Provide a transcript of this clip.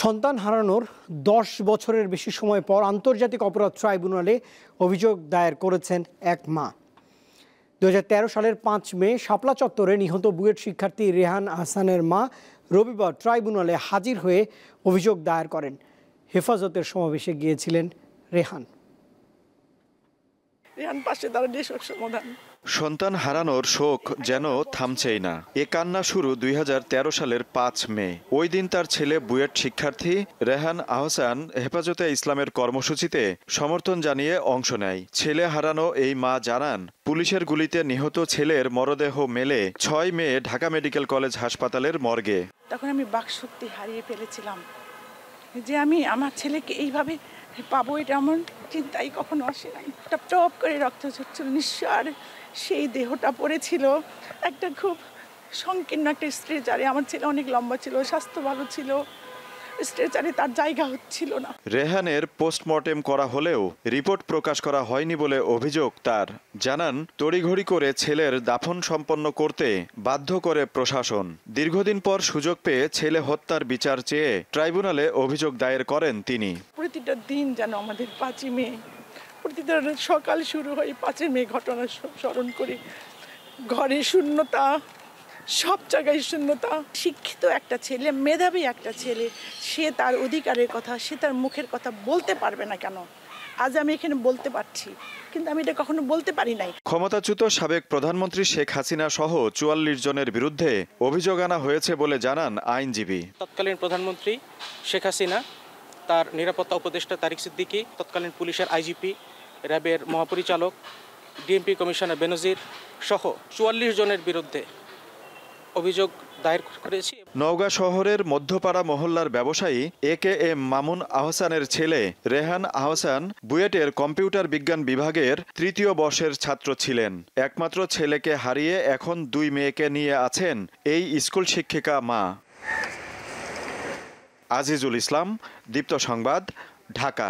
সন্তান হারানোর ১০ বছরের বেশি সময় পর আন্তর্জাতিক অপরাধ ট্রাইব্যুনালে অভিযোগ দায়ের করেছেন এক মা। ২০১৩ সালের ৫ মে শাপলা চত্বরে নিহত বুয়েট শিক্ষার্থী রেহান আহসানের মা রবিবার ট্রাইব্যুনালে হাজির হয়ে অভিযোগ দায়ের করেন। হেফাজতের সমাবেশে গিয়েছিলেন রেহান। পাশে দাঁড়ালে শোক সমাধান। সন্তান হারানোর শোক যেন থামছেই না। এ কান্না শুরু ২০১৩ সালের ৫ মে। ওই দিন তার ছেলে বুয়েট শিক্ষার্থী রেহান আহসান হেফাজতে ইসলামের কর্মসূচিতে সমর্থন জানিয়ে অংশ নেয়। ছেলে হারানো এই মা জানান, পুলিশের গুলিতে নিহত ছেলের মরদেহ মেলে ৬ মে ঢাকা মেডিকেল কলেজ হাসপাতালের মর্গে। তখন আমি বাকশক্তি হারিয়ে ফেলেছিলাম যে আমি আমার ছেলেকে এইভাবে পাবো, এটা এমন চিন্তাই কখনো আসে নাই। টপ টপ করে রক্ত ঝরছিল, নিঃস্বার সেই দেহটা পড়েছিল একটা খুব সংকীর্ণ একটা স্ট্রেচারে। আমার ছেলে অনেক লম্বা ছিল, স্বাস্থ্য ভালো ছিল, স্ট্রেচারে তার জায়গা হচ্ছিল না। রেহানের পোস্টমর্টেম করা হলেও রিপোর্ট প্রকাশ করা হয়নি বলে অভিযোগ তার। জানান, তড়িঘড়ি করে ছেলের দাফন সম্পন্ন করতে বাধ্য করে প্রশাসন। দীর্ঘদিন পর সুযোগ পেয়ে ছেলে হত্যার বিচার চেয়ে ট্রাইব্যুনালে অভিযোগ দায়ের করেন তিনি। প্রতিটা দিন যেন আমাদের ৫ মে, প্রতিটা সকাল শুরু হয় ৫ মে ঘটনা স্মরণ করে। ঘরে শূন্যতা, সব জায়গায় শূন্যতা। শিক্ষিত একটা ছেলে, মেধাবী একটা ছেলে, সে তার অধিকারের কথা, সে তার মুখের কথা বলতে পারবে না কেন? আজ আমি এখানে বলতে পারছি, কিন্তু আমি এটা কখনো বলতে পারি নাই। ক্ষমতাচ্যুত সাবেক প্রধানমন্ত্রী শেখ হাসিনা সহ ৪৪ জনের বিরুদ্ধে অভিযোগ আনা হয়েছে বলে জানান আইনজীবী। তৎকালীন প্রধানমন্ত্রী শেখ হাসিনা, তার নিরাপত্তা উপদেষ্টা তারিক সিদ্দিকী, তৎকালীন পুলিশের আইজিপি, র্যাবের মহাপরিচালক, ডিএমপি কমিশনার বেনজির সহ ৪৪ জনের বিরুদ্ধে অভিযোগ দায়ের করেছি। নওগাঁ শহরের মধ্যপাড়া মহল্লার ব্যবসায়ী AKM মামুন আহসানের ছেলে রেহান আহসান বুয়েটের কম্পিউটার বিজ্ঞান বিভাগের ৩য় বর্ষের ছাত্র ছিলেন। একমাত্র ছেলেকে হারিয়ে এখন ২ মেয়েকে নিয়ে আছেন এই স্কুল শিক্ষিকা মা। আজিজুল ইসলাম, দীপ্ত সংবাদ, ঢাকা।